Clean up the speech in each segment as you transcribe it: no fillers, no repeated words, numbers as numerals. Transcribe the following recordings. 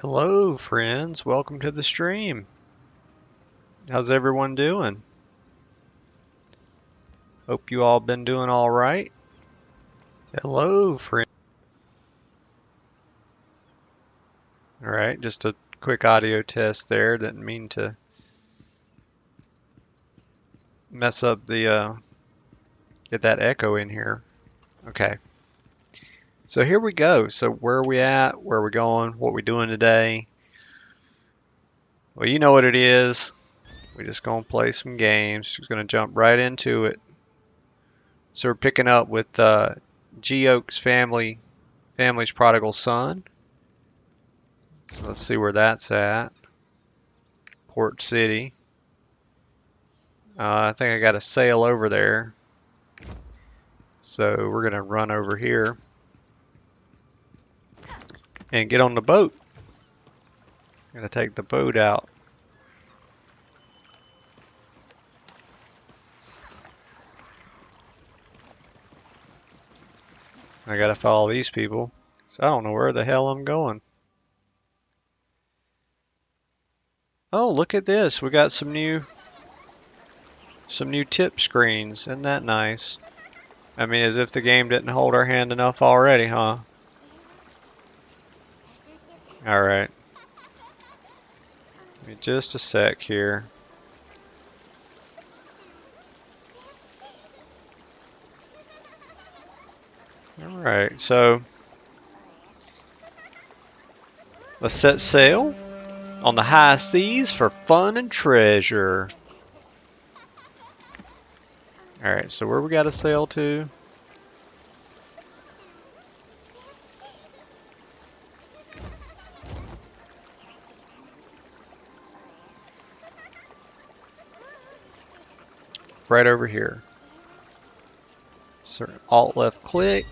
Hello, friends. Welcome to the stream. How's everyone doing? Hope you all been doing all right. Hello, friend. All right, just a quick audio test there. Didn't mean to mess up the get that echo in here. Okay. So here we go. So where are we at? Where are we going? What are we doing today? Well, you know what it is. We're just gonna play some games. Just gonna jump right into it. So we're picking up with Geoke's family's prodigal son. So let's see where that's at. Port City. I think I got a sail over there. So we're going to run over here and get on the boat. Going to take the boat out. I got to follow these people. So I don't know where the hell I'm going. Oh, look at this. We got some new tip screens. Isn't that nice? I mean, as if the game didn't hold our hand enough already, huh? Alright. Give me just a sec here. Alright, so let's set sail on the high seas for fun and treasure. Alright, so where we got to sail to? Right over here. So Alt left click,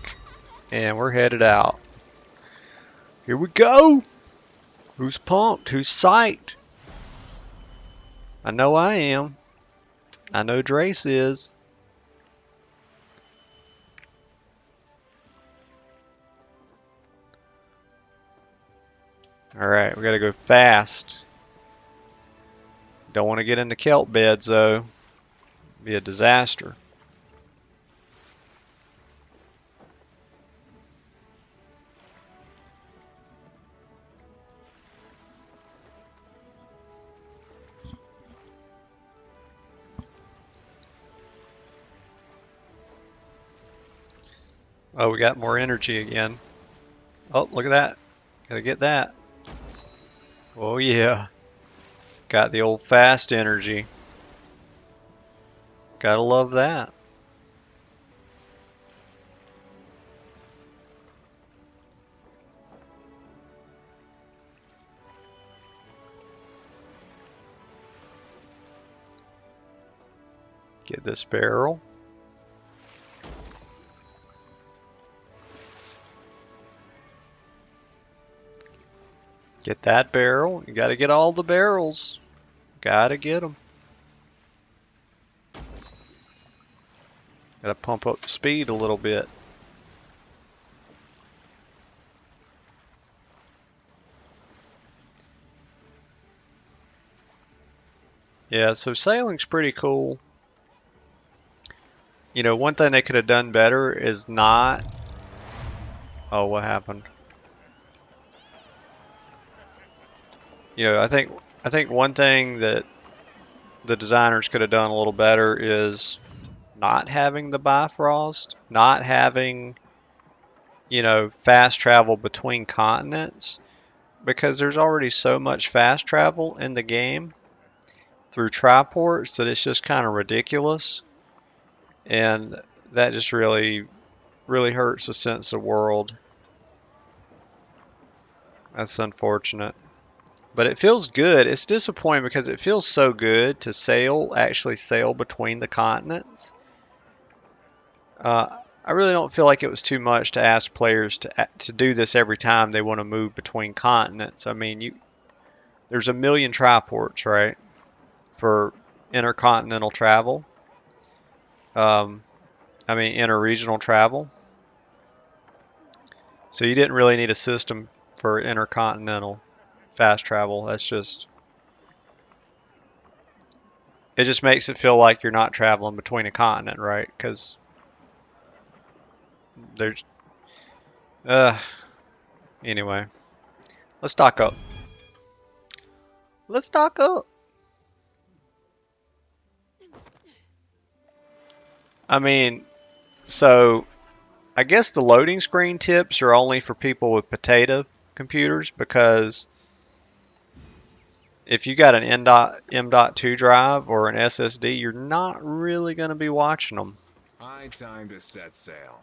and we're headed out. Here we go! Who's pumped? Who's psyched? I know I am. I know Drace is. Alright, we gotta go fast. Don't want to get into kelp beds though. Be a disaster. Oh, we got more energy again. Oh, look at that. Gotta get that. Oh yeah. Got the old fast energy. Gotta love that. Get this barrel. Get that barrel. You gotta get all the barrels. Gotta get them. Gotta pump up the speed a little bit. Yeah, so sailing's pretty cool. You know, one thing they could have done better is not... Oh, what happened? You know, I think one thing that the designers could have done a little better is not having the Bifrost, not having, you know, fast travel between continents, because there's already so much fast travel in the game through triports that it's just kind of ridiculous, and that just really hurts the sense of world. That's unfortunate. But it feels good. It's disappointing because it feels so good to actually sail between the continents. I really don't feel like it was too much to ask players to do this every time they want to move between continents. I mean, there's a million triports, right, for intercontinental travel. I mean, interregional travel. So you didn't really need a system for intercontinental. fast travel. That's just, it just makes it feel like you're not traveling between a continent, right? Because there's, uh, anyway, let's stock up. Let's stock up. I mean, so I guess the loading screen tips are only for people with potato computers, because if you got an M.2 drive or an SSD, you're not really going to be watching them. High time to set sail.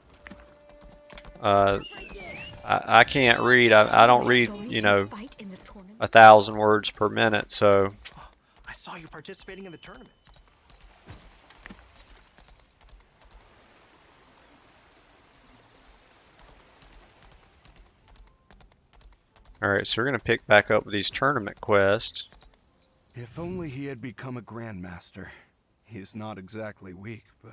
I can't read. I don't read, you know, 1,000 words per minute, so. I saw you participating in the tournament. Alright, so we're going to pick back up with these tournament quests. If only he had become a grandmaster. He's not exactly weak, but...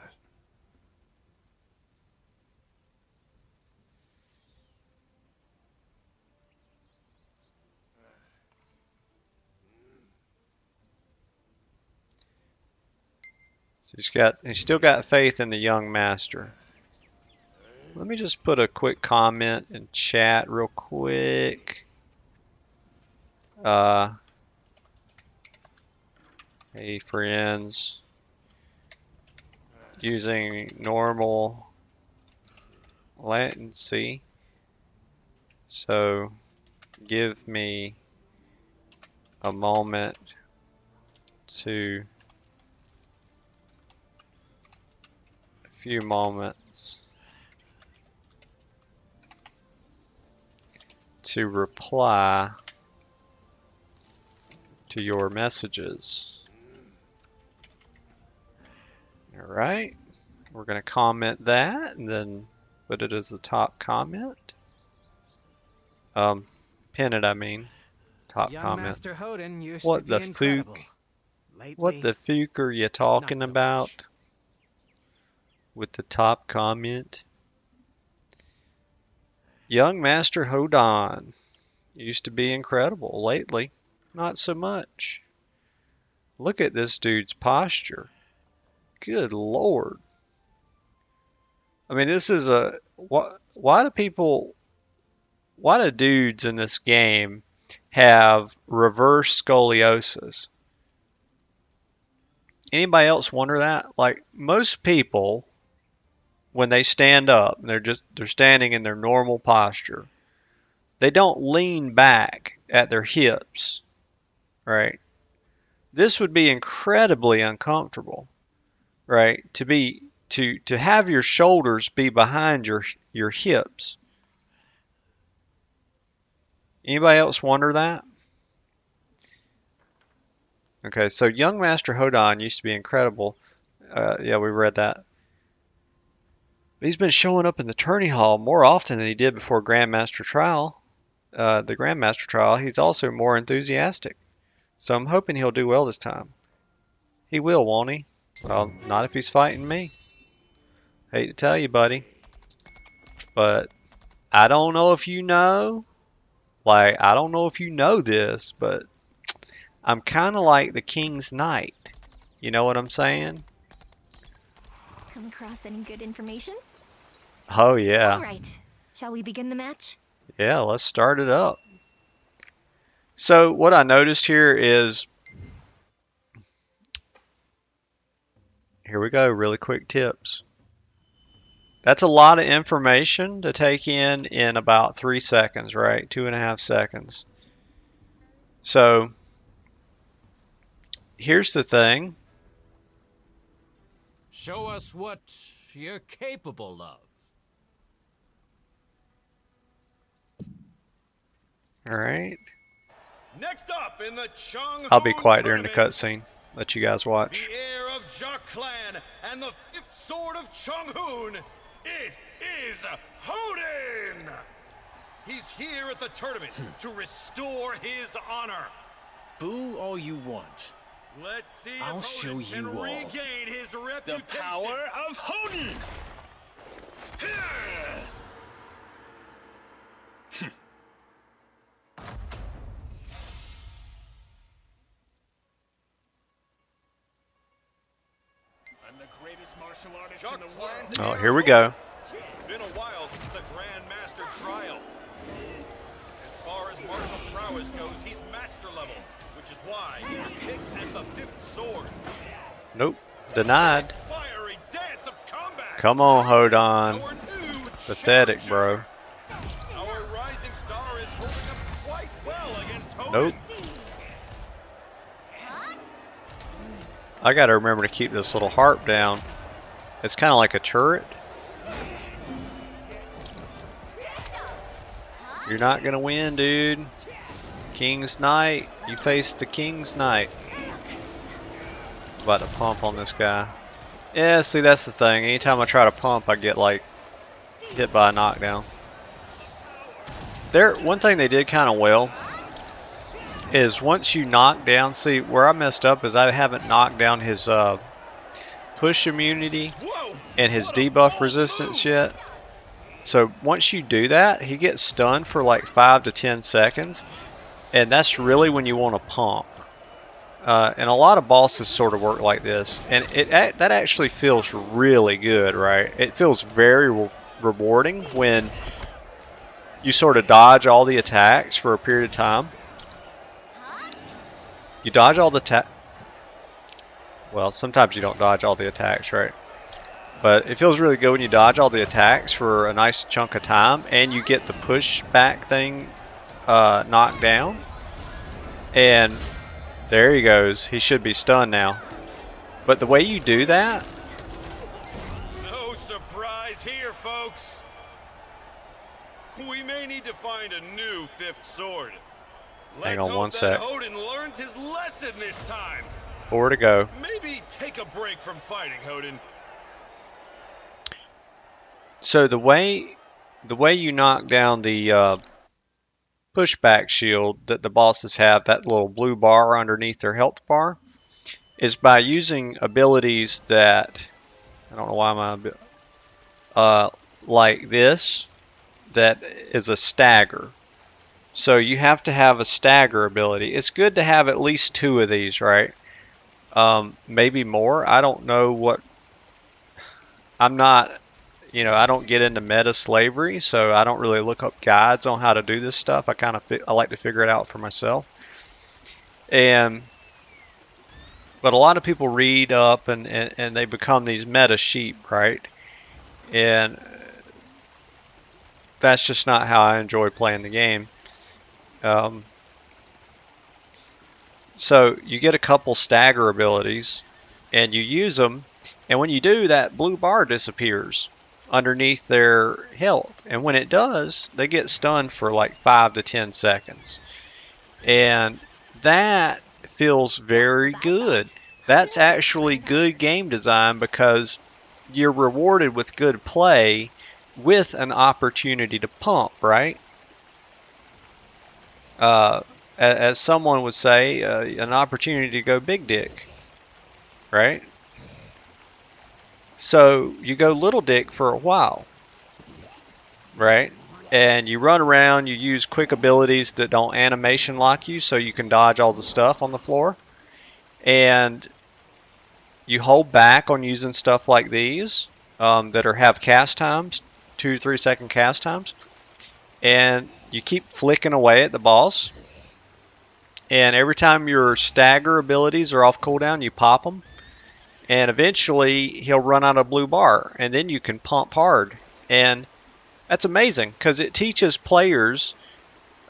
So he's still got faith in the young master. Let me just put a quick comment in chat real quick. Hey friends, using normal latency, so give me a moment to a few moments to reply to your messages. All right, we're going to comment that and then put it as the top comment. Pin it, I mean. Top Young comment. Master Odin used What to the be incredible. fook? Lately, What the fook are you talking not so about? much. With the top comment. Young Master Odin used to be incredible. Lately, not so much. Look at this dude's posture. Good Lord. I mean, this is a... Why do dudes in this game have reverse scoliosis? Anybody else wonder that? Like, most people, when they stand up, they're standing in their normal posture. They don't lean back at their hips, right? This would be incredibly uncomfortable, right? To have your shoulders be behind your hips. Anybody else wonder that? Okay, so young Master Odin used to be incredible. Yeah, we read that. But he's been showing up in the tourney hall more often than he did before Grandmaster Trial. The Grandmaster Trial, he's also more enthusiastic. So I'm hoping he'll do well this time. He will, won't he? Well, not if he's fighting me. Hate to tell you, buddy. But I don't know if you know. Like, I don't know if you know this, but I'm kind of like the King's Knight. You know what I'm saying? Come across any good information? Oh, yeah. All right. Shall we begin the match? Yeah, let's start it up. So what I noticed here is, here we go, really quick tips. That's a lot of information to take in about 3 seconds, right? 2.5 seconds. So here's the thing. Show us what you're capable of. All right. Next up in the Chung I'll be quiet during the cutscene. Let you guys watch. The heir of Jacques Clan and the fifth sword of Chung-Hoon. It is Odin! He's here at the tournament to restore his honor. Boo all you want. Let's see I'll if show Odin you can all regain his reputation. The power of Odin! martial artist Chuck in the Clan's world. Oh, here we go. It's been a while since the Grandmaster trial. As far as martial prowess goes, he's master level, which is why he was picked as the fifth sword. Nope. Denied. Fiery dance of combat. Come on, Odin. Our new Pathetic, challenger. bro. Our rising star is holding up quite well against Odin. Nope. I gotta remember to keep this little harp down. It's kind of like a turret. You're not gonna win, dude. King's Knight. You face the King's Knight. About to pump on this guy. Yeah, see, that's the thing. Anytime I try to pump, I get like hit by a knockdown. One thing they did kind of well is once you knock down, see where I messed up is I haven't knocked down his push immunity and his debuff resistance yet. So once you do that, he gets stunned for like 5 to 10 seconds, and that's really when you want to pump. And a lot of bosses sort of work like this, and that actually feels really good, right? It feels very rewarding when you sort of dodge all the attacks for a period of time. You dodge all the well, sometimes you don't dodge all the attacks, right? But it feels really good when you dodge all the attacks for a nice chunk of time, and you get the push back thing knocked down. And there he goes. He should be stunned now. But the way you do that... No surprise here, folks. We may need to find a new fifth sword. Hang Let's on one hope that sec. Odin learns his lesson this time. 4 to go. Maybe take a break from fighting, Odin. So the way you knock down the pushback shield that the bosses have, that little blue bar underneath their health bar, is by using abilities that, I don't know why I'm like this, that is a stagger. So you have to have a stagger ability. It's good to have at least 2 of these, right? Maybe more. I don't know what. I'm not, I don't get into meta slavery, so I don't really look up guides on how to do this stuff. I like to figure it out for myself. But a lot of people read up and they become these meta sheep, right? And that's just not how I enjoy playing the game. So you get a couple stagger abilities and you use them, and when you do, that blue bar disappears underneath their health, and when it does, they get stunned for like 5 to 10 seconds, and that feels very good. That's actually good game design because you're rewarded with good play with an opportunity to pump, right? As someone would say, an opportunity to go big dick, right? So you go little dick for a while, right? And you run around, you use quick abilities that don't animation lock you so you can dodge all the stuff on the floor. And you hold back on using stuff like these that have cast times, 2 to 3 second cast times. And you keep flicking away at the boss. And every time your stagger abilities are off cooldown, you pop them. And eventually, he'll run out of blue bar. And then you can pump hard. And that's amazing, because it teaches players...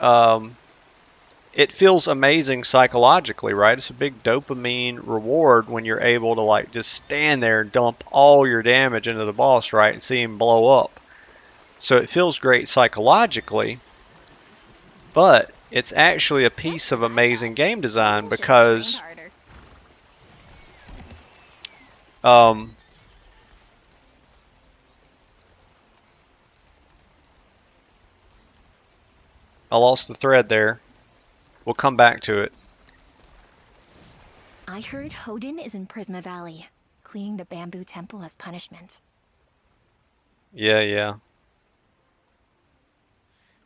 it feels amazing psychologically, right? It's a big dopamine reward when you're able to like just stand there and dump all your damage into the boss, right? And see him blow up. So it feels great psychologically. But... it's actually a piece of amazing game design because I lost the thread there. We'll come back to it. I heard Odin is in Prisma Valley, cleaning the bamboo temple as punishment. Yeah.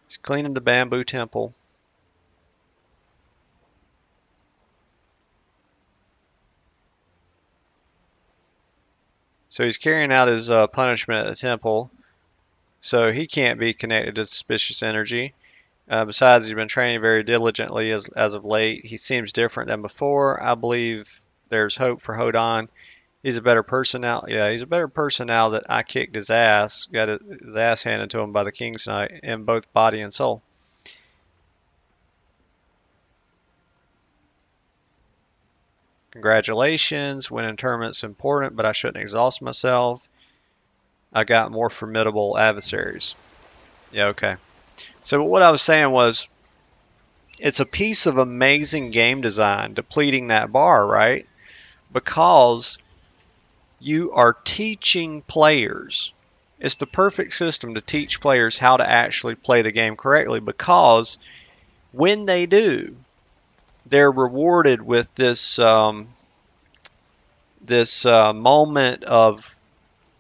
He's cleaning the bamboo temple. So he's carrying out his punishment at the temple. So he can't be connected to suspicious energy. Besides, he's been training very diligently as of late. He seems different than before. I believe there's hope for Odin. He's a better person now. Yeah, he's a better person now that I kicked his ass. Got his ass handed to him by the King's Knight in both body and soul. Congratulations. Winning tournament's important, but I shouldn't exhaust myself. I got more formidable adversaries. Yeah, okay. So what I was saying was, it's a piece of amazing game design, depleting that bar, right? Because you are teaching players. It's the perfect system to teach players how to actually play the game correctly, because when they do, they're rewarded with this moment of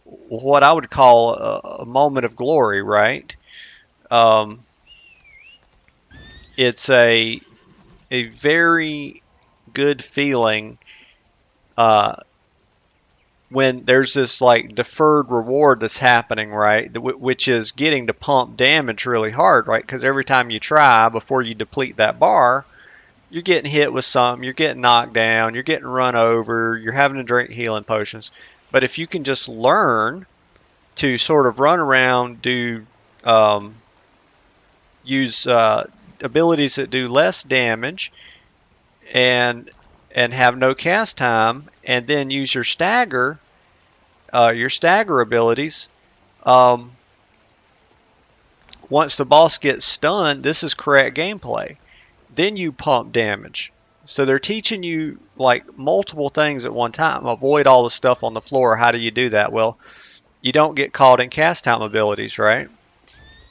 what I would call a moment of glory, right? It's a very good feeling when there's this like deferred reward that's happening, right? Which is getting to pump damage really hard, right? Because every time you try before you deplete that bar, you're getting hit with something, you're getting knocked down, you're getting run over, you're having to drink healing potions. But if you can just learn to sort of run around, do use abilities that do less damage and have no cast time, and then use your stagger abilities. Once the boss gets stunned, this is correct gameplay. Then you pump damage. So they're teaching you like multiple things at one time. Avoid all the stuff on the floor. How do you do that? Well, you don't get caught in cast time abilities, right?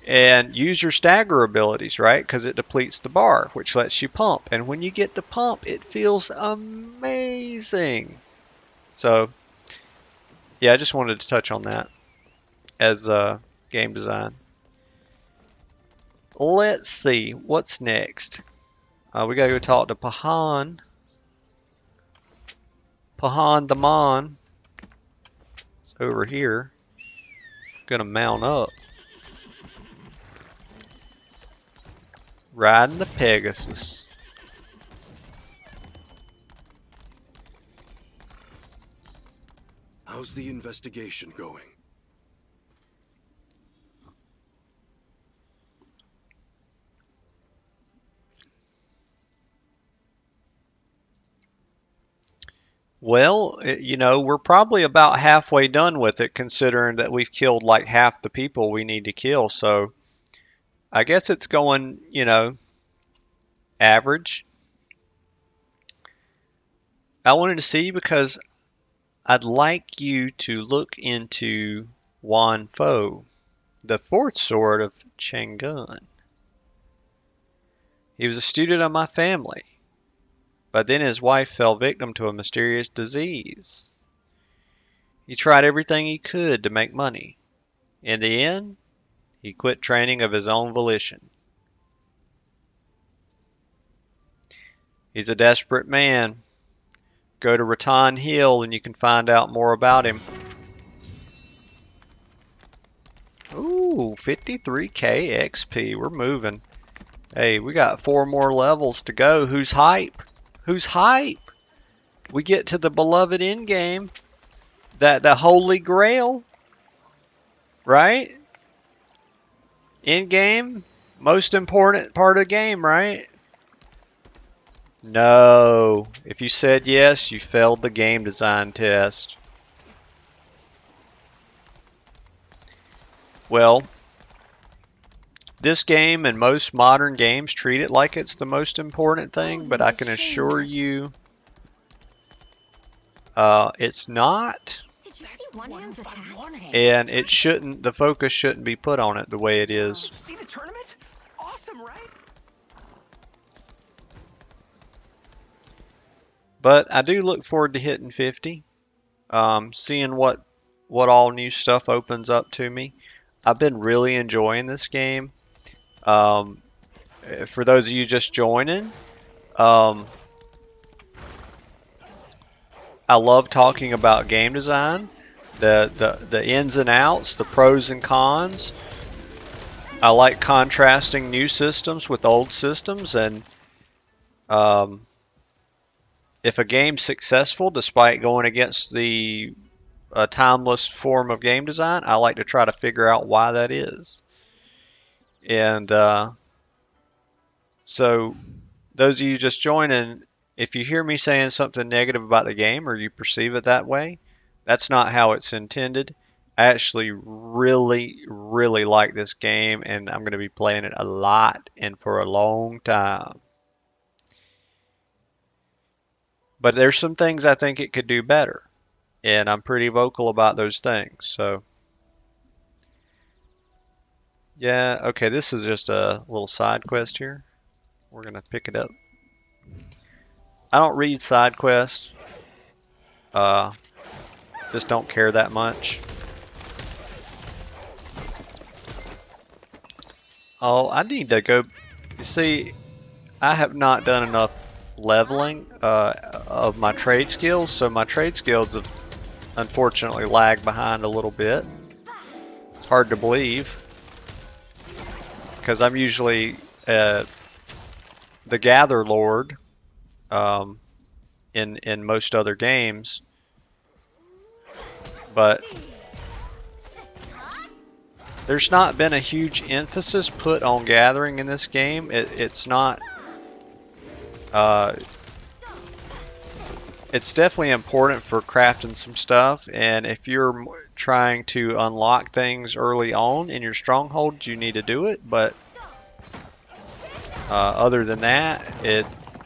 And use your stagger abilities, right? Because it depletes the bar, which lets you pump. And when you get to pump, it feels amazing. So, yeah, I just wanted to touch on that as game design. Let's see, what's next? We gotta go talk to Pahan. Pahan the Mon. It's over here. Gonna mount up. Riding the Pegasus. How's the investigation going? Well, you know, we're probably about halfway done with it, considering that we've killed like half the people we need to kill. So I guess it's going, you know, average. I wanted to see because I'd like you to look into Wan Fo, the fourth sword of Chang'an. He was a student of my family, but then his wife fell victim to a mysterious disease. He tried everything he could to make money. In the end, he quit training of his own volition. He's a desperate man. Go to Rattan Hill and you can find out more about him. Ooh, 53k XP. We're moving. Hey, we got 4 more levels to go. Who's hype? Who's hype? We get to the beloved endgame. The holy grail. Right? Endgame. Most important part of the game, right? No. If you said yes, you failed the game design test. Well, this game and most modern games treat it like it's the most important thing, but I can assure you it's not. Did you see one hand's attack? And it shouldn't, the focus shouldn't be put on it the way it is. See the tournament? Awesome, right? But I do look forward to hitting 50. Seeing what all new stuff opens up to me. I've been really enjoying this game. For those of you just joining, I love talking about game design. the ins and outs, the pros and cons. I like contrasting new systems with old systems, and if a game's successful despite going against the timeless form of game design, I like to try to figure out why that is. And so those of you just joining, if you hear me saying something negative about the game or you perceive it that way, that's not how it's intended. I actually really, really like this game, and I'm going to be playing it a lot and for a long time. But there's some things I think it could do better, and I'm pretty vocal about those things. So, yeah, okay, this is just a little side quest here. We're going to pick it up. I don't read side quests. Just don't care that much. Oh, I need to go. You see, I have not done enough leveling of my trade skills, so my trade skills have unfortunately lagged behind a little bit. Hard to believe, because I'm usually the Gather Lord in most other games, but there's not been a huge emphasis put on gathering in this game. It's not. It's definitely important for crafting some stuff, and if you're trying to unlock things early on in your strongholds, you need to do it. But other than that,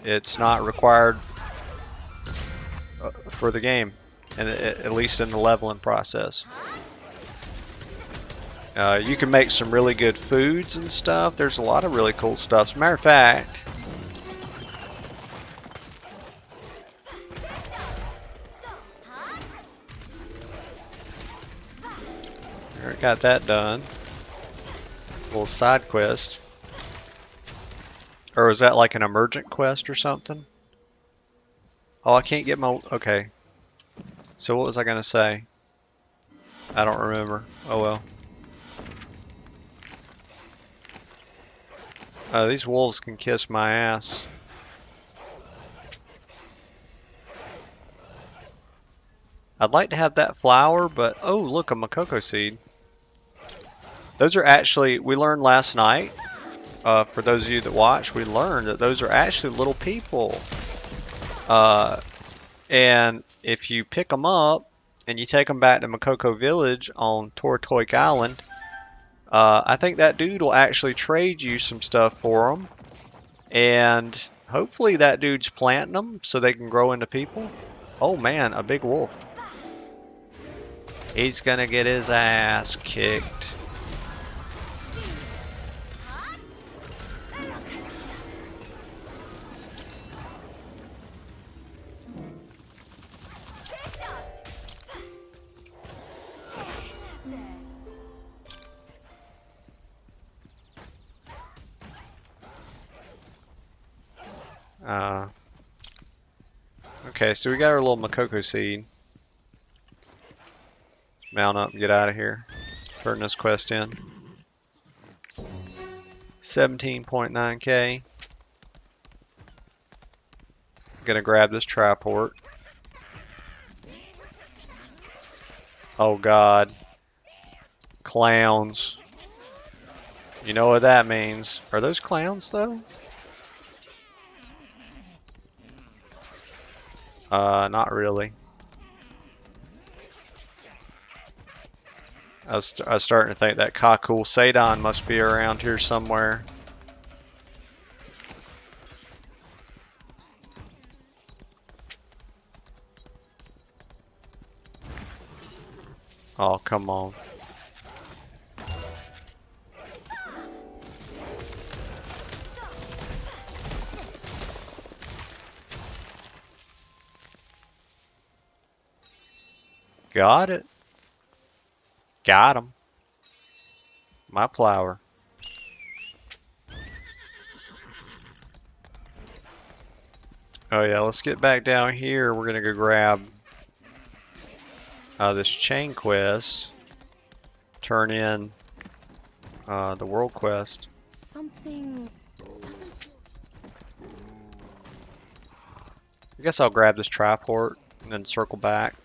it's not required for the game, and at least in the leveling process. You can make some really good foods and stuff. There's a lot of really cool stuff. As a matter of fact, alright, got that done. Little side quest. Or is that like an emergent quest or something? Oh, I can't get my... Okay. So what was I going to say? I don't remember. Oh well. These wolves can kiss my ass. I'd like to have that flower, but oh look, a Makoko seed. Those are actually, we learned last night, for those of you that watch, we learned that those are actually little people. And if you pick them up and you take them back to Makoko Village on Tortoik Island, I think that dude will actually trade you some stuff for them, and hopefully that dude's planting them so they can grow into people. Oh man, a big wolf. He's gonna get his ass kicked. Okay, so we got our little Makoko seed. Mount up and get out of here. Turn this quest in. 17.9k. Gonna grab this triport. Oh god. Clowns. You know what that means. Are those clowns though? Not really. I was starting to think that Kakul Sadon must be around here somewhere. Oh, come on. Got it. Got him. My flower. Oh yeah, let's get back down here. We're gonna go grab this chain quest, turn in the world quest. Something. I guess I'll grab this triport and then circle back.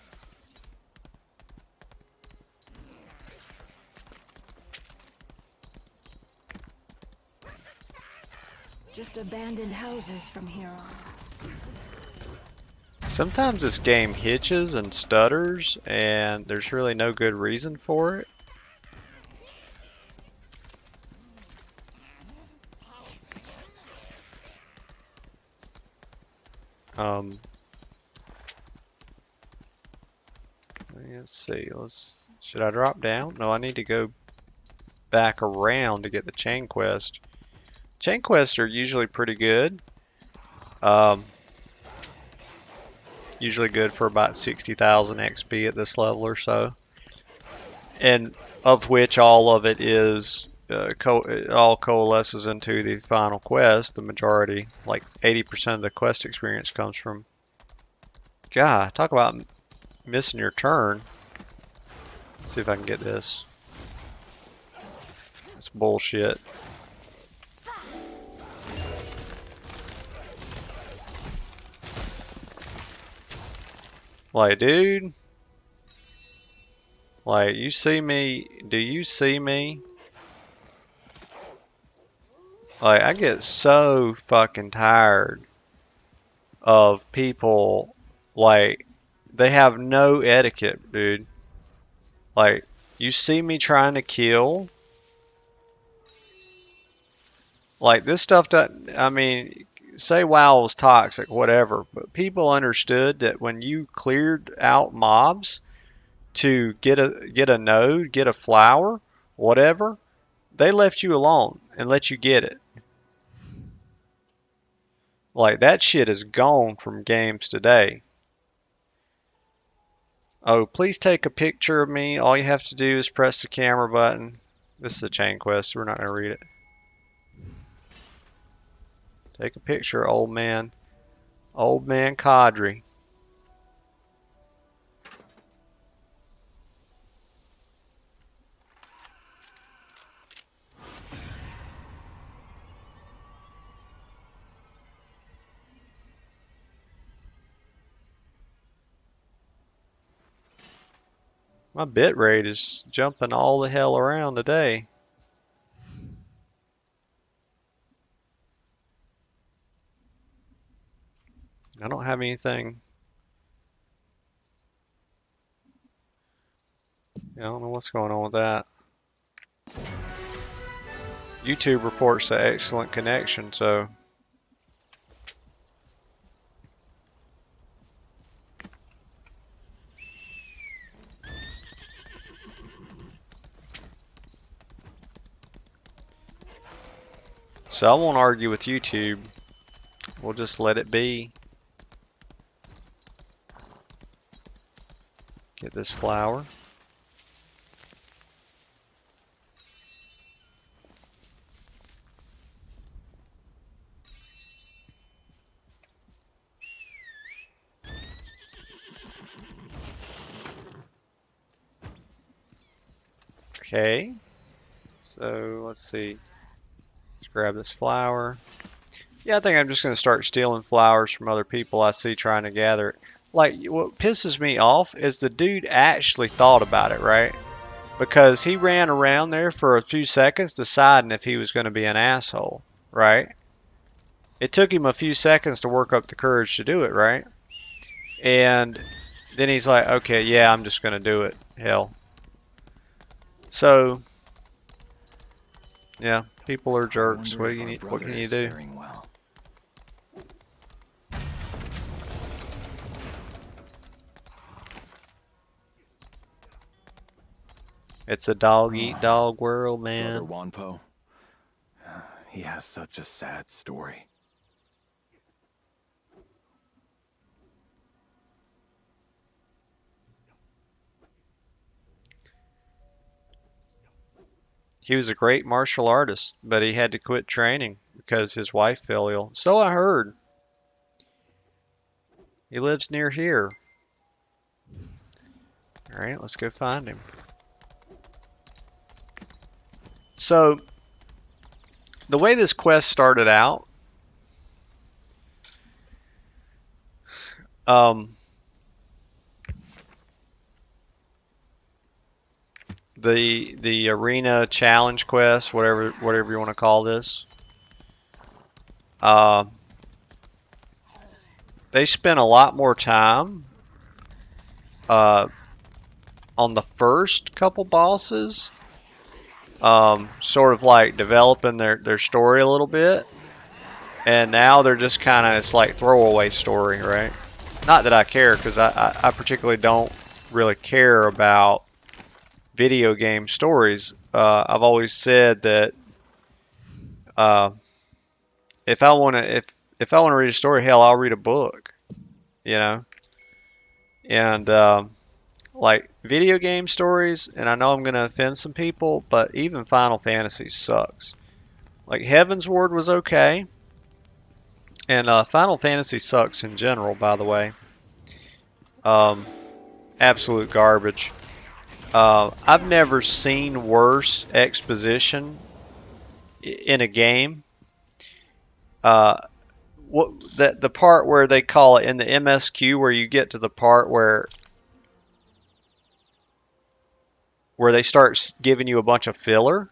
Just abandoned houses from here on. Sometimes this game hitches and stutters, and there's really no good reason for it. Let's see. Should I drop down? No, I need to go back around to get the chain quest. Chain quests are usually pretty good. Usually good for about 60,000 XP at this level or so, and of which all of it is it all coalesces into the final quest. The majority, like 80% of the quest experience, comes from. God, talk about missing your turn. Let's see if I can get this. That's bullshit. Like, dude. Like, you see me? Do you see me? Like, I get so fucking tired of people, like, they have no etiquette, dude. Like, you see me trying to kill? Like, this stuff doesn't, I mean, say WoW was toxic, whatever, but people understood that when you cleared out mobs to get a node, get a flower, whatever, they left you alone and let you get it. Like, that shit is gone from games today. Oh, please take a picture of me. All you have to do is press the camera button. This is a chain quest. We're not going to read it. Take a picture, old man. Old man Cadre. My bit rate is jumping all the hell around today. I don't have anything. I don't know what's going on with that. YouTube reports an excellent connection, so. So I won't argue with YouTube. We'll just let it be. Get this flower. Okay. So let's see. Let's grab this flower. Yeah, I think I'm just going to start stealing flowers from other people I see trying to gather it. Like, what pisses me off is the dude actually thought about it, right? Because he ran around there for a few seconds deciding if he was going to be an asshole, right? It took him a few seconds to work up the courage to do it, right? And then he's like, okay, yeah, I'm just going to do it. Hell. So, yeah, people are jerks. What can you do? Well. It's a dog-eat-dog world, man. Brother Wanpo, he has such a sad story. He was a great martial artist, but he had to quit training because his wife fell ill. So I heard. He lives near here. Alright, let's go find him. So, the way this quest started out, the arena challenge quest, whatever you want to call this, they spent a lot more time on the first couple bosses, sort of like developing their story a little bit, and now they're just kind of, it's like throwaway story, right? Not that I care, because I particularly don't really care about video game stories. I've always said that if I want to read a story, hell, I'll read a book, you know. And like video game stories, and I know I'm gonna offend some people, but even Final Fantasy sucks. Like Heaven's Ward was okay, and Final Fantasy sucks in general, by the way. Absolute garbage. I've never seen worse exposition in a game. The part where they call it in the MSQ, where you get to the part where they start giving you a bunch of filler.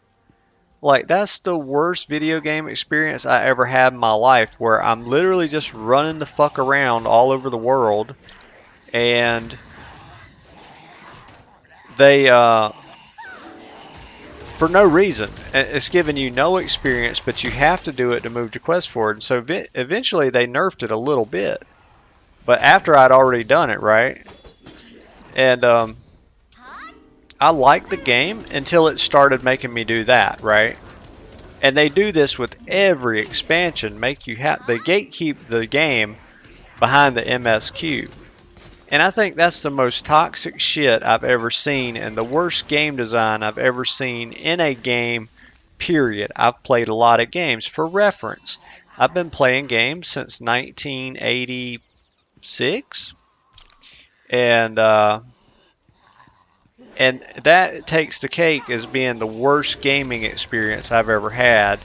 Like, that's the worst video game experience I ever had in my life, where I'm literally just running the fuck around all over the world, and they, for no reason, it's giving you no experience, but you have to do it to move the quest forward. And so eventually they nerfed it a little bit, but after I'd already done it, right? And I liked the game until it started making me do that, right? And they do this with every expansion, make you have they gatekeep the game behind the MSQ. And I think that's the most toxic shit I've ever seen, and the worst game design I've ever seen in a game, period. I've played a lot of games. For reference, I've been playing games since 1986, and that takes the cake as being the worst gaming experience I've ever had.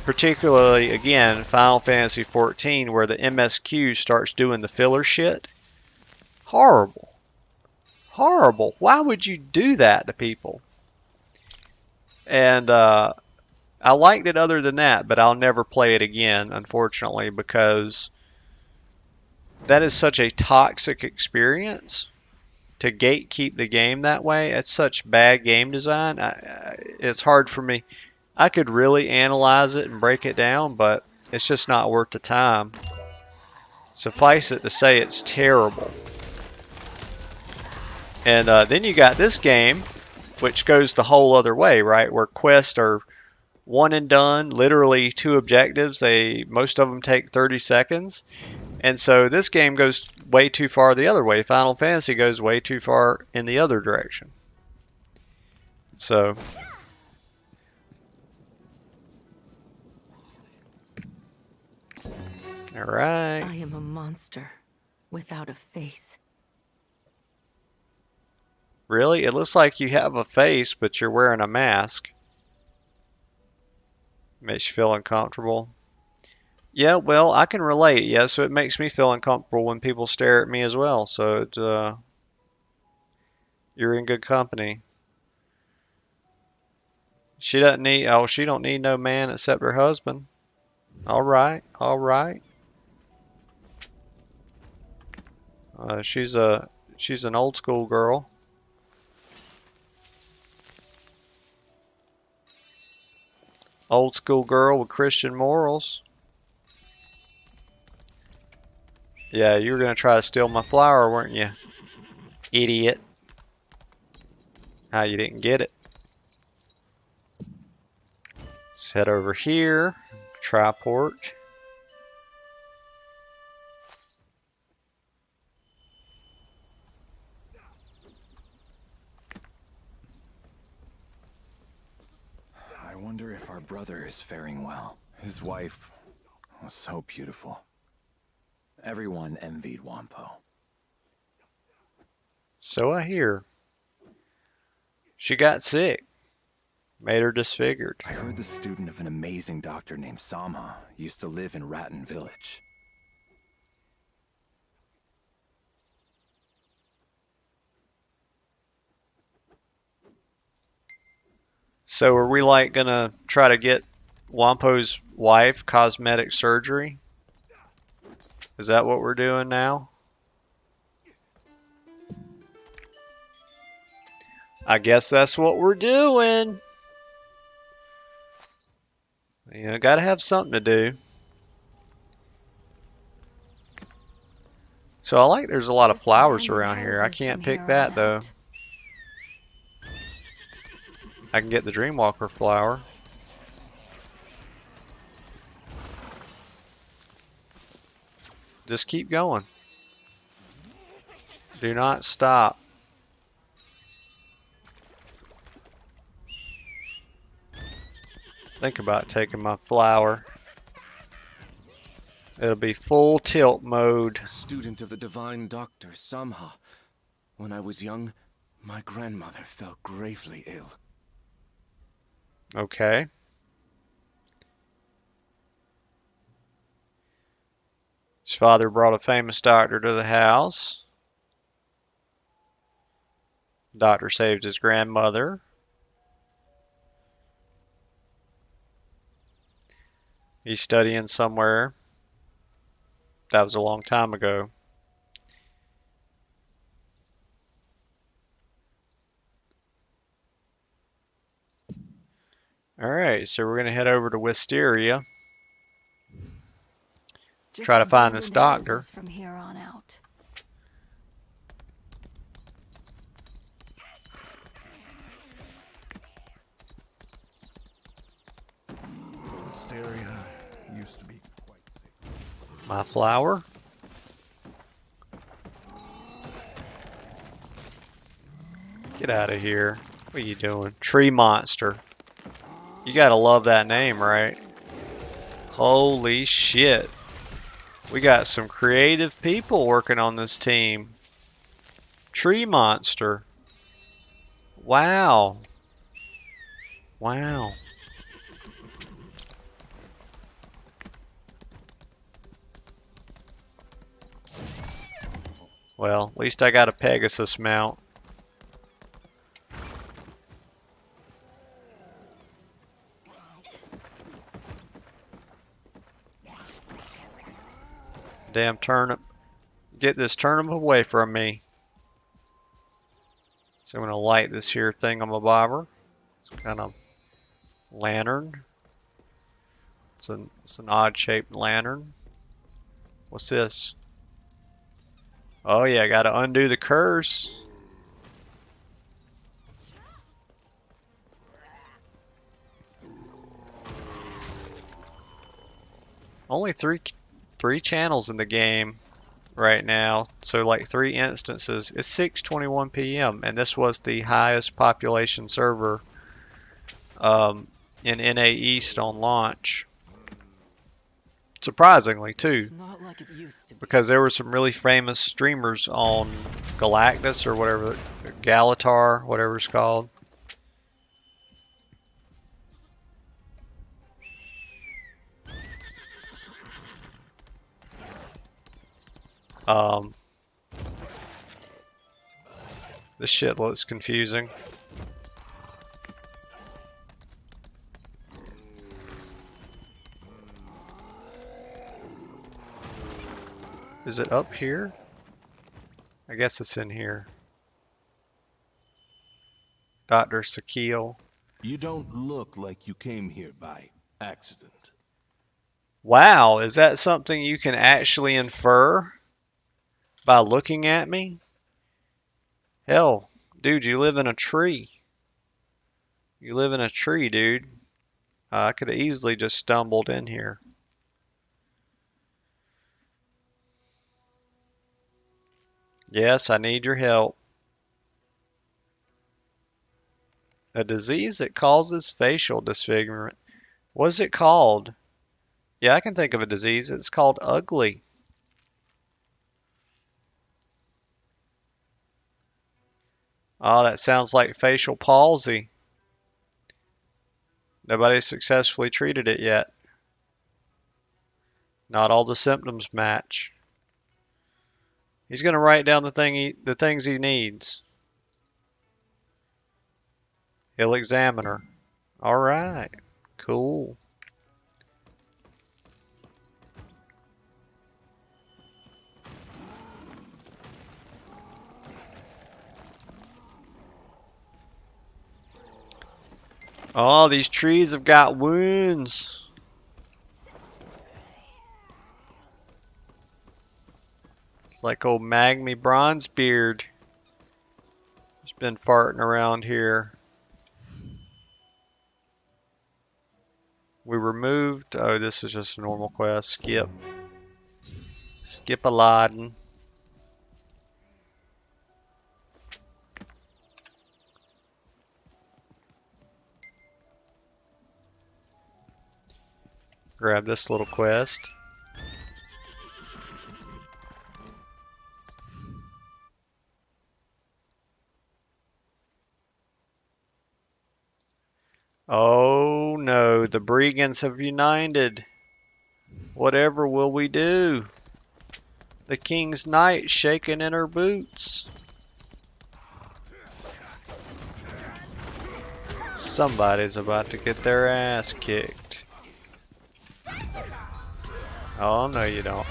Particularly, again, Final Fantasy XIV, where the MSQ starts doing the filler shit. Horrible. Horrible. Why would you do that to people? And I liked it other than that, but I'll never play it again, unfortunately, because that is such a toxic experience. To gatekeep the game that way, it's such bad game design. It's hard for me. I could really analyze it and break it down, but it's just not worth the time. Suffice it to say, it's terrible. And then you got this game, which goes the whole other way, right? Where quests are one and done, literally 2 objectives. Most of them take 30 seconds. And so this game goes way too far the other way. Final Fantasy goes way too far in the other direction. So, all right. I am a monster without a face. Really? It looks like you have a face, but you're wearing a mask. Makes you feel uncomfortable. Yeah, well, I can relate. Yeah, so it makes me feel uncomfortable when people stare at me as well. So it's, you're in good company. She doesn't need. Oh, she don't need no man except her husband. All right, all right. She's an old school girl. Old school girl with Christian morals. Yeah, you were gonna try to steal my flower, weren't you? Idiot. How you didn't get it. Let's head over here. Triport. I wonder if our brother is faring well. His wife was so beautiful. Everyone envied Wampo. So I hear. She got sick. Made her disfigured. I heard the student of an amazing doctor named Samha used to live in Rattan Village. So are we like gonna try to get Wampo's wife cosmetic surgery? Is that what we're doing now? I guess that's what we're doing. Yeah, gotta have something to do. So I like there's a lot of Just flowers abandoned around here. I houses can't from pick here that on though. out. I can get the Dreamwalker flower. Just keep going. Do not stop. Think about taking my flower. It'll be full tilt mode. A student of the divine doctor, Samha. When I was young, my grandmother fell gravely ill. Okay. His father brought a famous doctor to the house. Doctor saved his grandmother. He's studying somewhere. That was a long time ago. Alright, so we're going to head over to Wisteria. Just Try to find this abandoned doctor. houses from here on out. Wisteria used to be quite safe. My flower. Get out of here. What are you doing? Tree monster. You gotta love that name, right? Holy shit. We got some creative people working on this team. Tree monster. Wow. Wow. Well, at least I got a Pegasus mount. Damn turnip. Get this turnip away from me. So I'm going to light this here thing on my bobber. It's kind of lantern. It's an odd shaped lantern. What's this? Oh yeah, I got to undo the curse. Only three channels in the game right now, so like 3 instances. It's 6:21 p.m. and this was the highest population server in NA East on launch. Surprisingly too, Not like it used to be. because there were some really famous streamers on Galactus or whatever, Galatar, whatever it's called. This shit looks confusing. Is it up here? I guess it's in here. Dr. Sakil. You don't look like you came here by accident. Wow, is that something you can actually infer by looking at me? Hell, dude, you live in a tree. You live in a tree, dude. I could have easily just stumbled in here. Yes, I need your help. A disease that causes facial disfigurement. What's it called? Yeah, I can think of a disease. It's called ugly. Oh, that sounds like facial palsy. Nobody successfully treated it yet. Not all the symptoms match. He's going to write down the things he needs. He'll examine her. All right. Cool. Oh, these trees have got wounds. It's like old Magmy Bronzebeard. He's been farting around here. We removed. Oh, this is just a normal quest. Skip. Skip Aladdin. Grab this little quest. Oh no, the Brigands have united. Whatever will we do? The King's Knight shaking in her boots. Somebody's about to get their ass kicked. Oh, no you don't.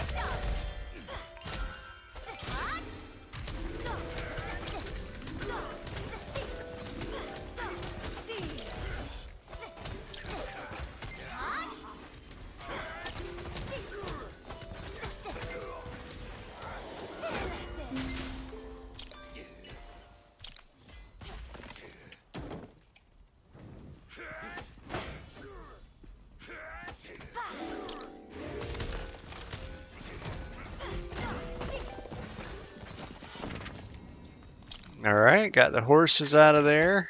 Alright, got the horses out of there.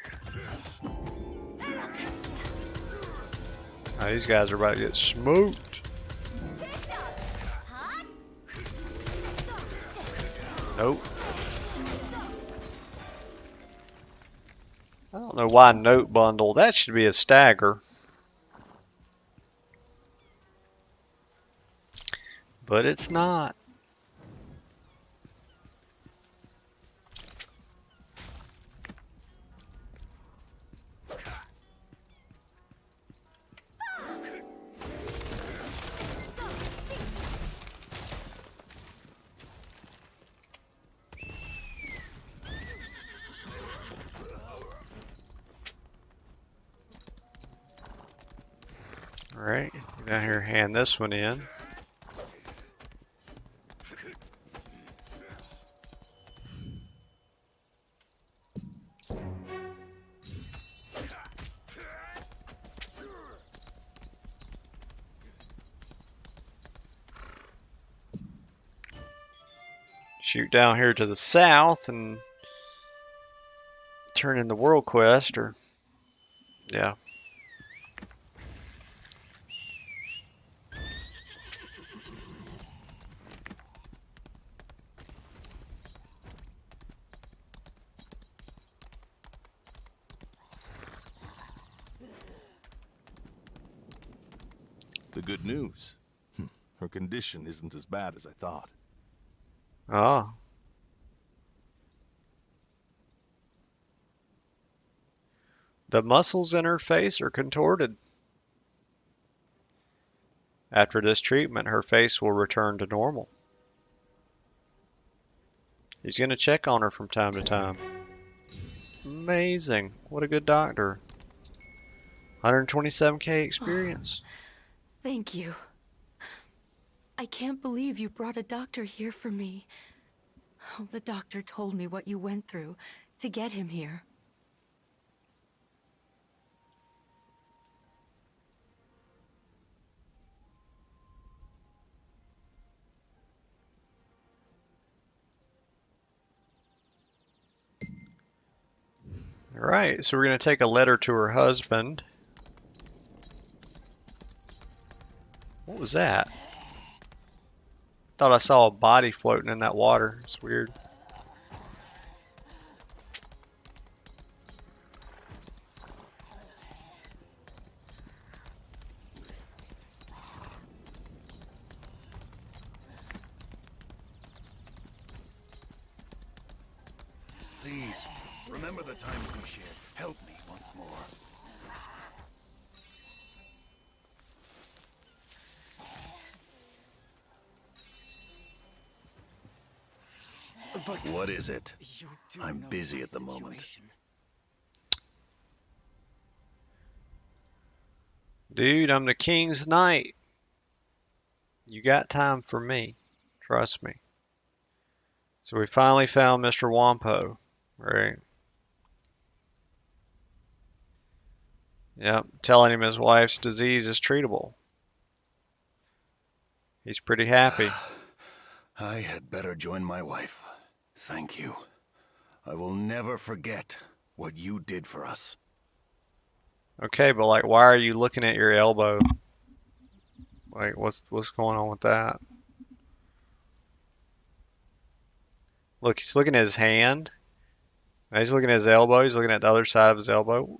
Oh, these guys are about to get smoked. Nope. I don't know why note bundle. That should be a stagger. But it's not. Alright, down here, hand this one in. Shoot down here to the south and turn in the world quest, or yeah. The good news. Her condition isn't as bad as I thought. Ah. The muscles in her face are contorted. After this treatment, her face will return to normal. He's going to check on her from time to time. Amazing. What a good doctor. 127k experience. Thank you. I can't believe you brought a doctor here for me. Oh, the doctor told me what you went through to get him here. Alright, so we're going to take a letter to her husband. What was that? Thought I saw a body floating in that water. It's weird. Remember the times we shared. Help me once more. But What is it? you do I'm know busy my at the moment. situation. Dude, I'm the king's knight. You got time for me. Trust me. So we finally found Mr. Wampo, right? Yep, telling him his wife's disease is treatable. He's pretty happy. I had better join my wife. Thank you. I will never forget what you did for us. Okay, but like, why are you looking at your elbow? Like, what's going on with that? Look, he's looking at his hand. He's looking at his elbow. He's looking at the other side of his elbow.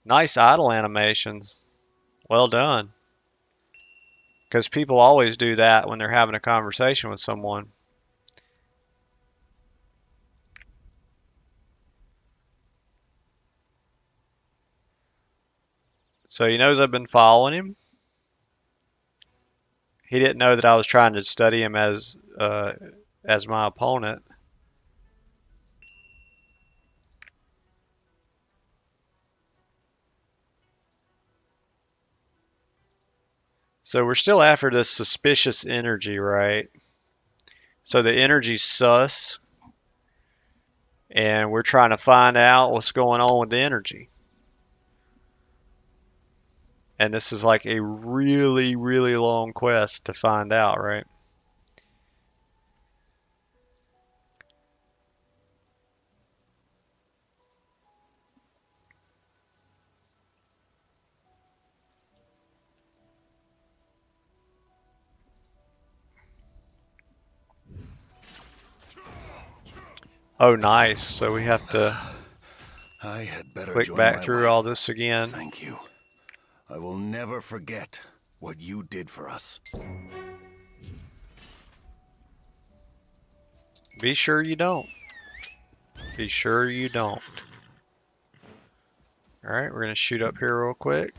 Nice idle animations. Well done. Because people always do that when they're having a conversation with someone. So he knows I've been following him. He didn't know that I was trying to study him as my opponent. So we're still after this suspicious energy, right? So the energy's sus, and we're trying to find out what's going on with the energy. And this is like a really, really long quest to find out, right? Oh, nice. So we have to I had better click join back my through wife. all this again. Thank you. I will never forget what you did for us. Be sure you don't. Be sure you don't. All right, we're going to shoot up here real quick.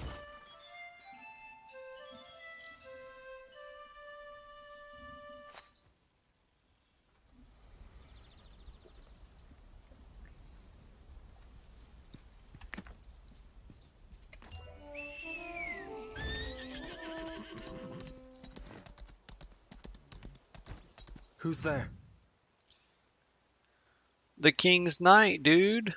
Who's there? The King's Knight, dude.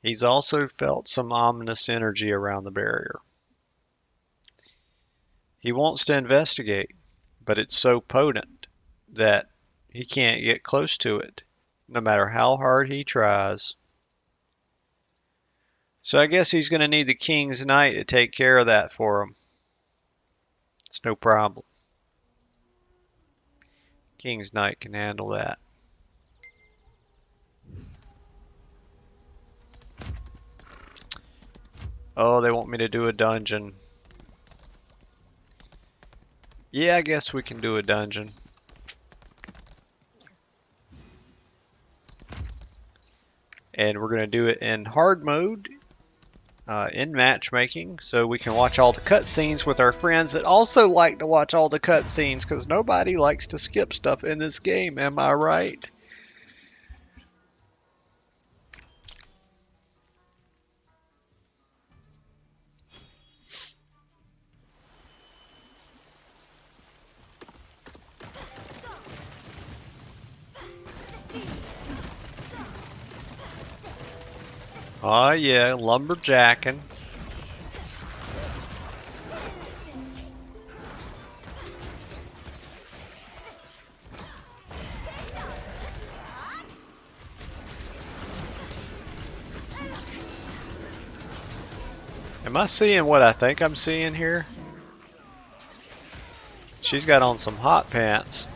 He's also felt some ominous energy around the barrier. He wants to investigate, but it's so potent that he can't get close to it, no matter how hard he tries. So I guess he's going to need the King's Knight to take care of that for him. It's no problem. King's Knight can handle that. Oh, they want me to do a dungeon. Yeah, I guess we can do a dungeon. And we're going to do it in hard mode, in matchmaking, so we can watch all the cutscenes with our friends that also like to watch all the cutscenes, because nobody likes to skip stuff in this game, am I right? Oh yeah, lumberjacking. Am I seeing what I think I'm seeing here? She's got on some hot pants.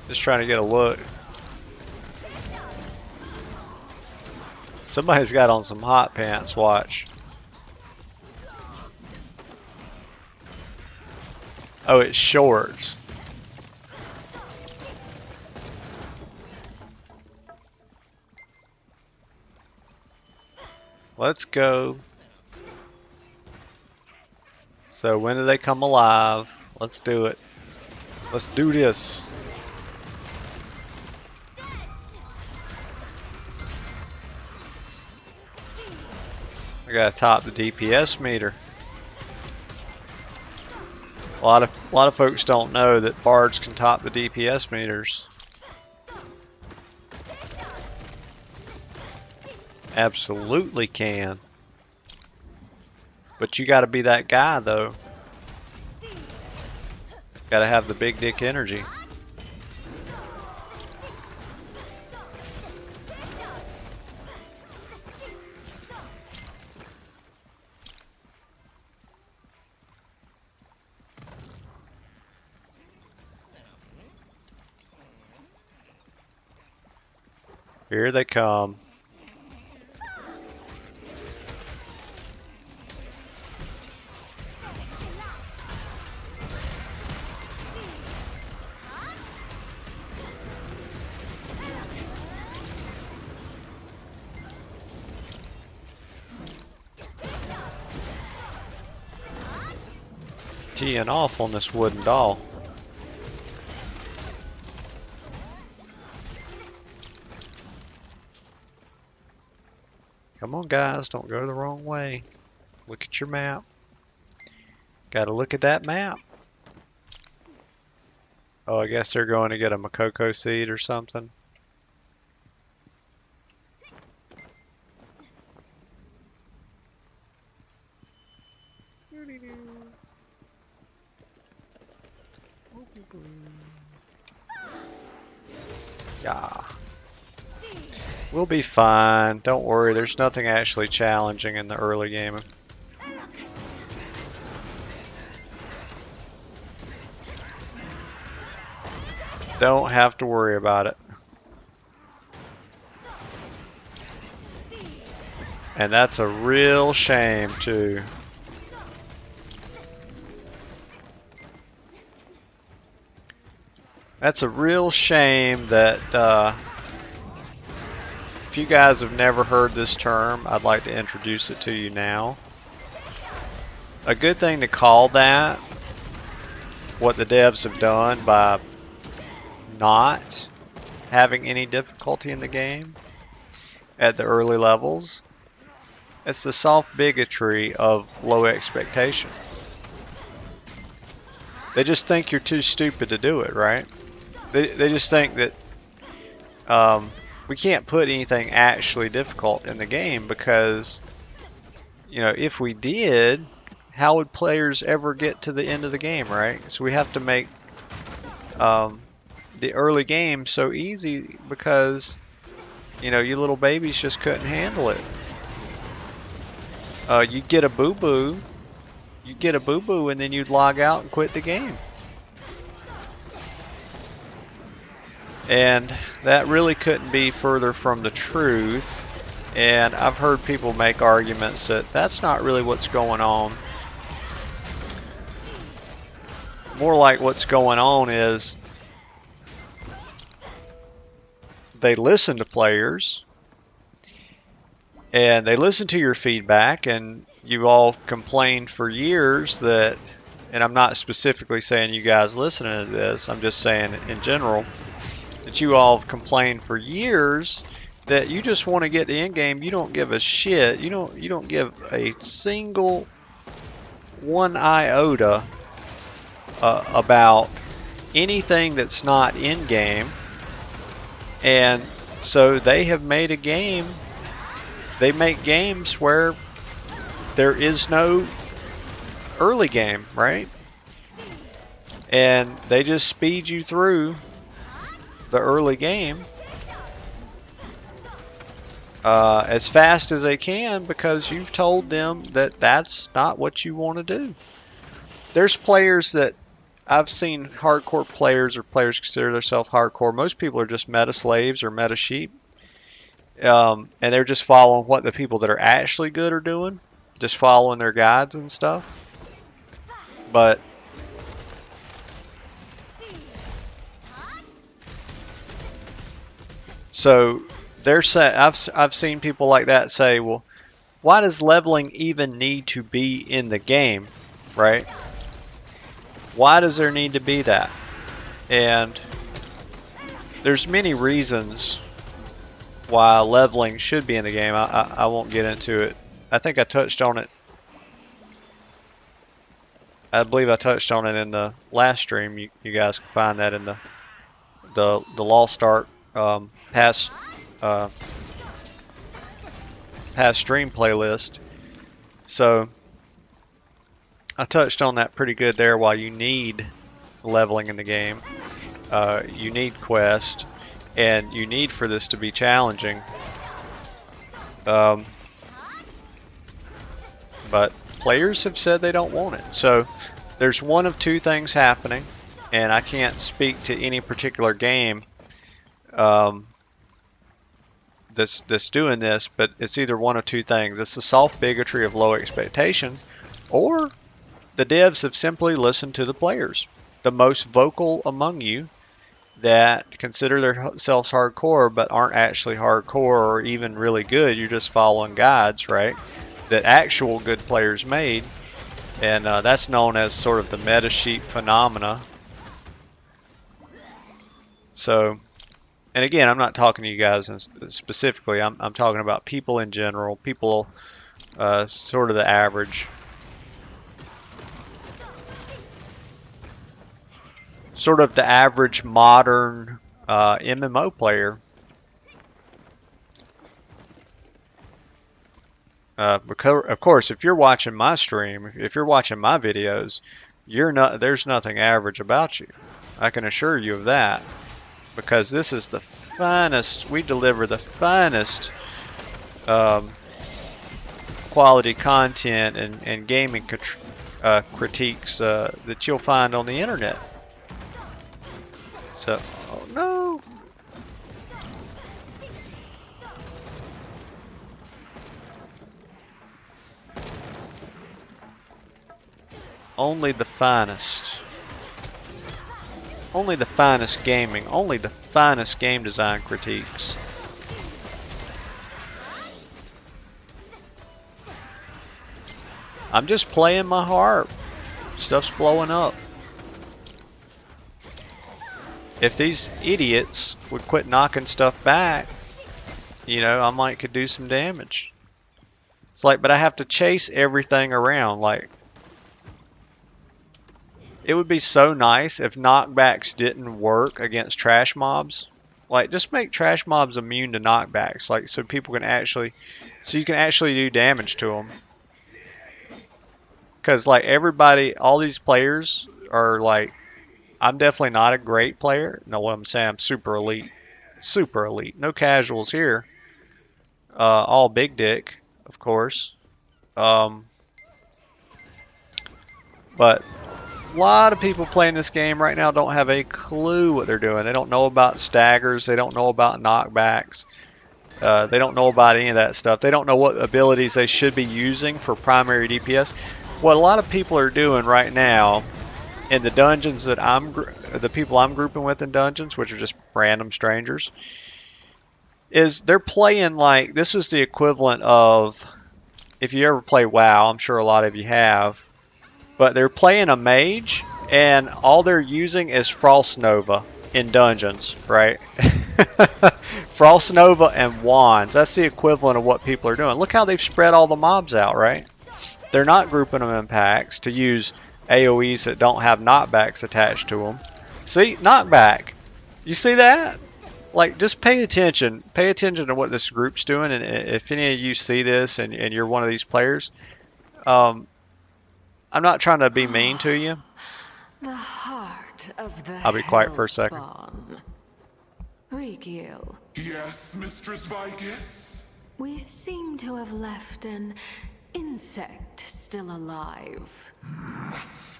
Just trying to get a look. Somebody's got on some hot pants, watch. Oh, it's shorts. Let's go. So when do they come alive? Let's do it. Let's do this. I gotta top the DPS meter. A lot of folks don't know that bards can top the DPS meters. Absolutely can. But you gotta be that guy though. Gotta have the big dick energy. Here they come. Teeing off on this wooden doll. Come on guys, don't go the wrong way. Look at your map. Gotta look at that map. Oh, I guess they're going to get a Makoko seed or something. Yeah. We'll be fine. Don't worry, there's nothing actually challenging in the early game. Don't have to worry about it. And that's a real shame too. That's a real shame that if you guys have never heard this term, I'd like to introduce it to you now. A good thing to call that, what the devs have done by not having any difficulty in the game at the early levels, it's the soft bigotry of low expectation. They just think you're too stupid to do it, right? They just think that we can't put anything actually difficult in the game because, you know, if we did, how would players ever get to the end of the game, right? So we have to make the early game so easy because, you know, you little babies just couldn't handle it. You'd get a boo-boo, and then you'd log out and quit the game. And that really couldn't be further from the truth. And I've heard people make arguments that that's not really what's going on. More like what's going on is they listen to players and they listen to your feedback, and you all complained for years that, and I'm not specifically saying you guys listening to this, I'm just saying in general, that you all have complained for years that you just want to get the end game. You don't give a shit. You don't give a single one iota about anything that's not in game. And so they have made a game. They make games where there is no early game, right? And they just speed you through the early game as fast as they can because you've told them that that's not what you want to do. There's players that I've seen, hardcore players or players consider themselves hardcore. Most people are just meta slaves or meta sheep, and they're just following what the people that are actually good are doing, just following their guides and stuff. But So I've seen people like that say, well, why does leveling even need to be in the game, right? Why does there need to be that? And there's many reasons why leveling should be in the game. I won't get into it. I think I touched on it. I believe I touched on it in the last stream. You guys can find that in the Lost Ark past stream playlist. So I touched on that pretty good there. While you need leveling in the game, you need quest, and you need for this to be challenging. But players have said they don't want it. So there's one of two things happening, and I can't speak to any particular game that's doing this, but it's either one of two things. It's the soft bigotry of low expectations, or the devs have simply listened to the players, the most vocal among you that consider themselves hardcore but aren't actually hardcore or even really good. You're just following guides, right? That actual good players made, and that's known as sort of the meta sheep phenomena. So, and again, I'm not talking to you guys specifically. I'm talking about people in general, people sort of the average. Sort of the average modern MMO player. Because, of course, if you're watching my stream, if you're watching my videos, there's nothing average about you. I can assure you of that. Because this is the finest, we deliver the finest quality content and gaming critiques that you'll find on the internet. So, oh no! Only the finest. Only the finest gaming. Only the finest game design critiques. I'm just playing my heart. Stuff's blowing up. If these idiots would quit knocking stuff back, you know, I might could do some damage. It's like, but I have to chase everything around. Like, it would be so nice if knockbacks didn't work against trash mobs. Like, just make trash mobs immune to knockbacks, like, so people can actually, so you can actually do damage to them. Because, like, everybody, all these players are like, I'm definitely not a great player. Know what I'm saying? I'm super elite. Super elite. No casuals here. All big dick, of course. But a lot of people playing this game right now don't have a clue what they're doing. They don't know about staggers. They don't know about knockbacks. They don't know about any of that stuff. They don't know what abilities they should be using for primary DPS. What a lot of people are doing right now in the dungeons that the people I'm grouping with in dungeons, which are just random strangers, is they're playing like, this is the equivalent of, if you ever play WoW, I'm sure a lot of you have, but they're playing a mage and all they're using is Frost Nova in dungeons, right? Frost Nova and wands. That's the equivalent of what people are doing. Look how they've spread all the mobs out, right? They're not grouping them in packs to use AoEs that don't have knockbacks attached to them. See? Knockback. You see that? Like, just pay attention. Pay attention to what this group's doing, and if any of you see this and you're one of these players, I'm not trying to be mean to you. The heart of the I'll be quiet for a second. Rikiel. Yes, Mistress Vicus? We seem to have left an insect still alive.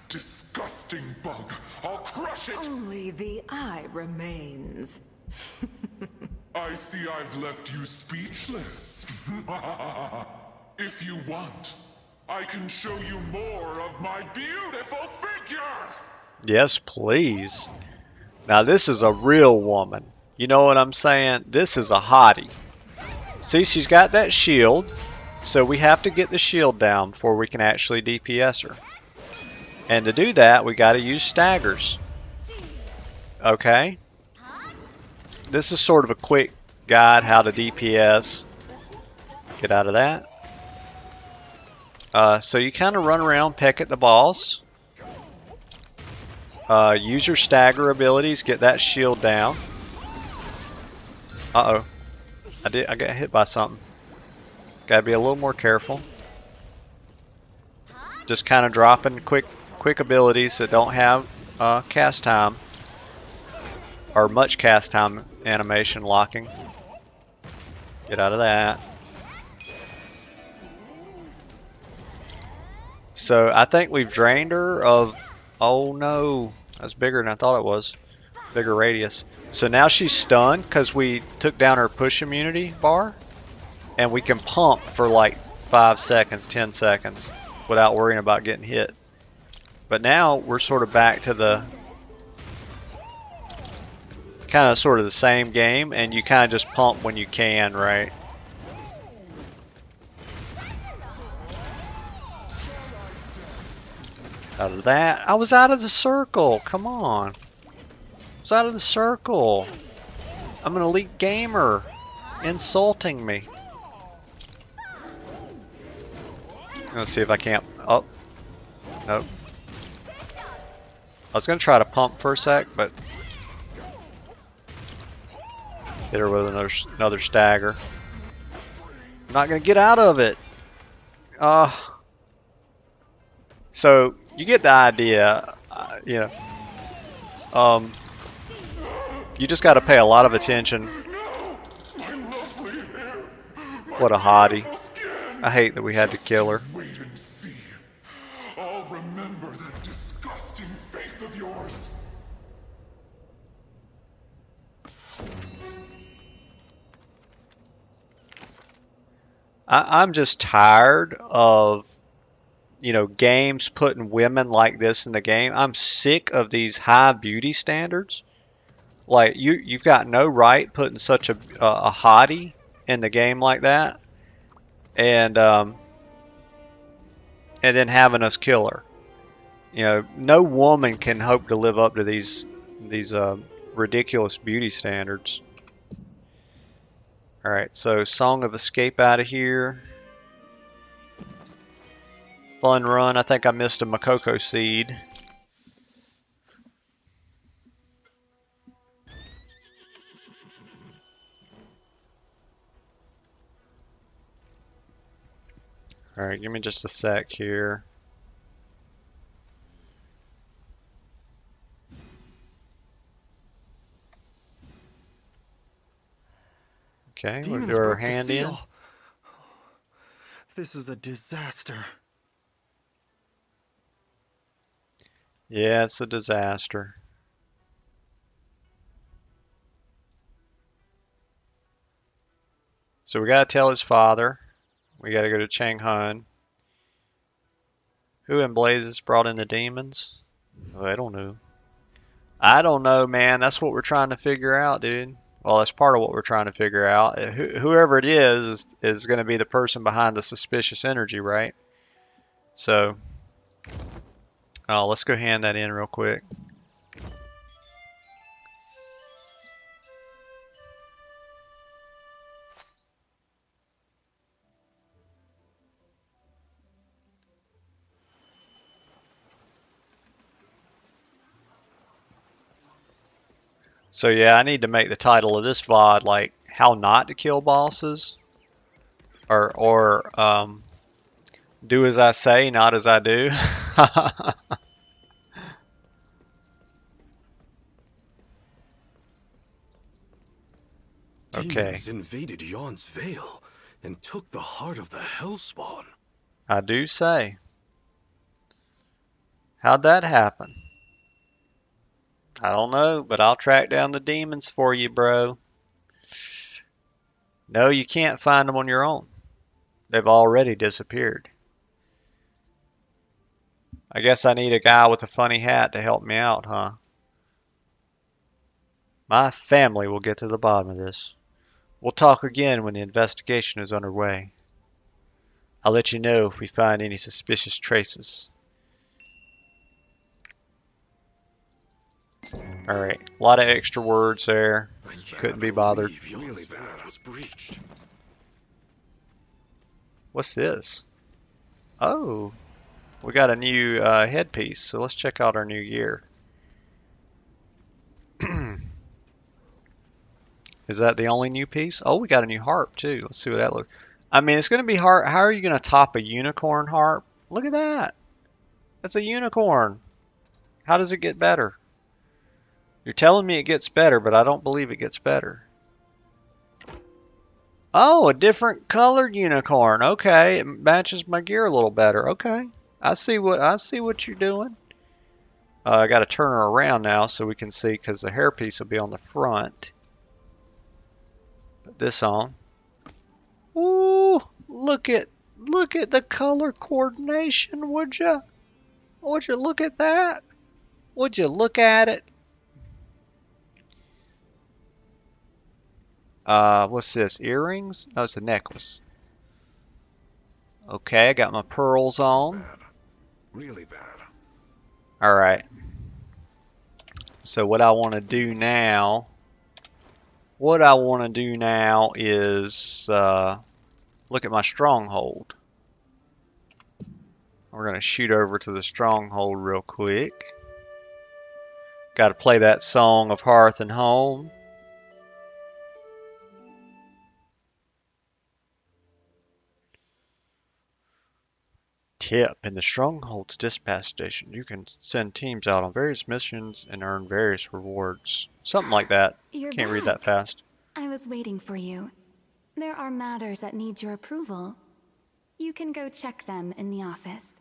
Disgusting bug. I'll crush it! Only the eye remains. I see I've left you speechless. If you want, I can show you more of my beautiful figure! Yes, please. Now this is a real woman. You know what I'm saying? This is a hottie. See, she's got that shield, so we have to get the shield down before we can actually DPS her. And to do that, we got to use staggers. Okay? This is sort of a quick guide how to DPS. Get out of that. So you kind of run around, peck at the boss. Use your stagger abilities, get that shield down. Uh-oh. I got hit by something. Gotta be a little more careful. Just kind of dropping quick abilities that don't have cast time. Or much cast time animation locking. Get out of that. So I think we've drained her of... Oh no. That's bigger than I thought it was. Bigger radius. So now she's stunned because we took down her push immunity bar. And we can pump for like 5 seconds, 10 seconds without worrying about getting hit. But now we're sort of back to the kind of sort of the same game, and you kind of just pump when you can, right? Out of that. I was out of the circle. Come on. I was out of the circle. I'm an elite gamer. Insulting me. Let's see if I can't. Oh. Nope. I was going to try to pump for a sec, but hit her with another stagger. I'm not going to get out of it. So you get the idea, you know. You just got to pay a lot of attention. What a hottie. I hate that we had to kill her. Wait and see. I'll remember that disgusting face of yours. I'm just tired of, you know, games putting women like this in the game. I'm sick of these high beauty standards. Like, you've got no right putting such a hottie in the game like that. And then having us kill her. You know, no woman can hope to live up to these ridiculous beauty standards. All right, so Song of Escape out of here. Fun run. I think I missed a Makoko seed. All right, give me just a sec here. Okay, we'll do our hand in. This is a disaster. Yeah, it's a disaster. So we gotta tell his father. We gotta go to Chang Han. Who in blazes brought in the demons? Oh, I don't know. I don't know, man. That's what we're trying to figure out, dude. Well, that's part of what we're trying to figure out. Whoever it is going to be the person behind the suspicious energy, right? So, let's go hand that in real quick. So yeah, I need to make the title of this VOD like how not to kill bosses, or do as I say, not as I do. Okay. Demons invaded Yon's Vale and took the heart of the Hellspawn. I do say. How'd that happen? I don't know, but I'll track down the demons for you, bro. No, you can't find them on your own. They've already disappeared. I guess I need a guy with a funny hat to help me out, huh? My family will get to the bottom of this. We'll talk again when the investigation is underway. I'll let you know if we find any suspicious traces. Alright, a lot of extra words there. Couldn't be bothered. Really bad was breached. What's this? Oh, we got a new headpiece, so let's check out our new gear. Is that the only new piece? Oh, we got a new harp too. Let's see what that looks. I mean, it's going to be hard. How are you going to top a unicorn harp? Look at that. That's a unicorn. How does it get better? You're telling me it gets better, but I don't believe it gets better. Oh, a different colored unicorn. Okay, it matches my gear a little better. Okay, I see what you're doing. I got to turn her around now so we can see, because the hairpiece will be on the front. Put this on. Ooh, look at the color coordination, would you? Would you look at that? Would you look at it? What's this? Earrings? No, it's a necklace. Okay, I got my pearls on. Bad. Really bad. All right. So what I want to do now is look at my stronghold. We're going to shoot over to the stronghold real quick. Got to play that song of Hearth and Home. Tip: in the Stronghold's dispatch station, you can send teams out on various missions and earn various rewards. Something like that. You're Can't read back. that fast. I was waiting for you. There are matters that need your approval. You can go check them in the office.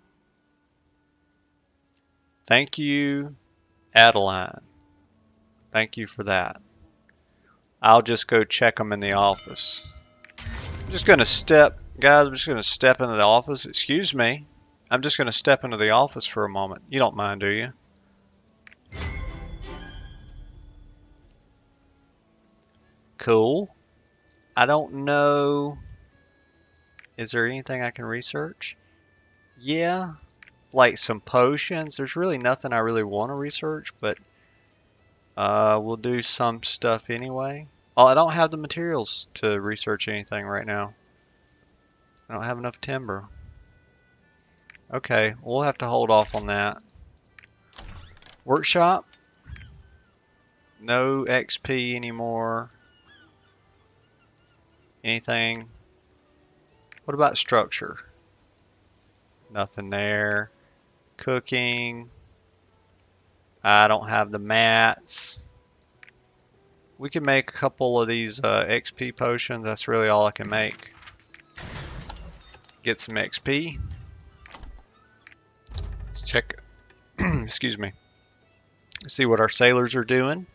Thank you, Adeline. Thank you for that. I'll just go check them in the office. I'm just going to step, guys, I'm just going to step into the office. Excuse me. I'm just going to step into the office for a moment. You don't mind, do you? Cool. I don't know. Is there anything I can research? Yeah. Like some potions. There's really nothing I really want to research, but we'll do some stuff anyway. Oh, I don't have the materials to research anything right now. I don't have enough timber. Okay, we'll have to hold off on that. Workshop. No XP anymore. Anything? What about structure? Nothing there. Cooking. I don't have the mats. We can make a couple of these XP potions. That's really all I can make. Get some XP. Let's check. Excuse me. See what our sailors are doing.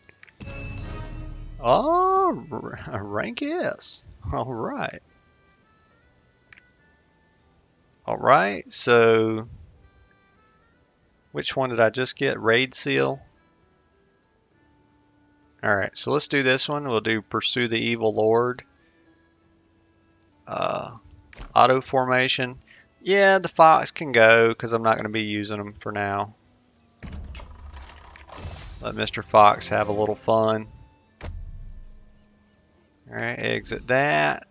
Oh, rank S. All right. All right. So, which one did I just get? Raid seal. All right. So let's do this one. We'll do Pursue the Evil Lord. Auto formation. Yeah, the fox can go because I'm not going to be using them for now. Let Mr. Fox have a little fun. Alright, exit that.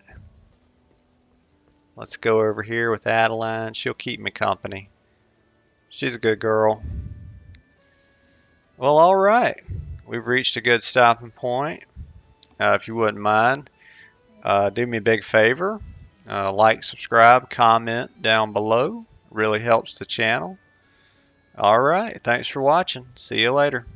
Let's go over here with Adeline. She'll keep me company. She's a good girl. Well, alright. We've reached a good stopping point. If you wouldn't mind, do me a big favor. Like, subscribe, comment down below. Really helps the channel. Alright, thanks for watching. See you later.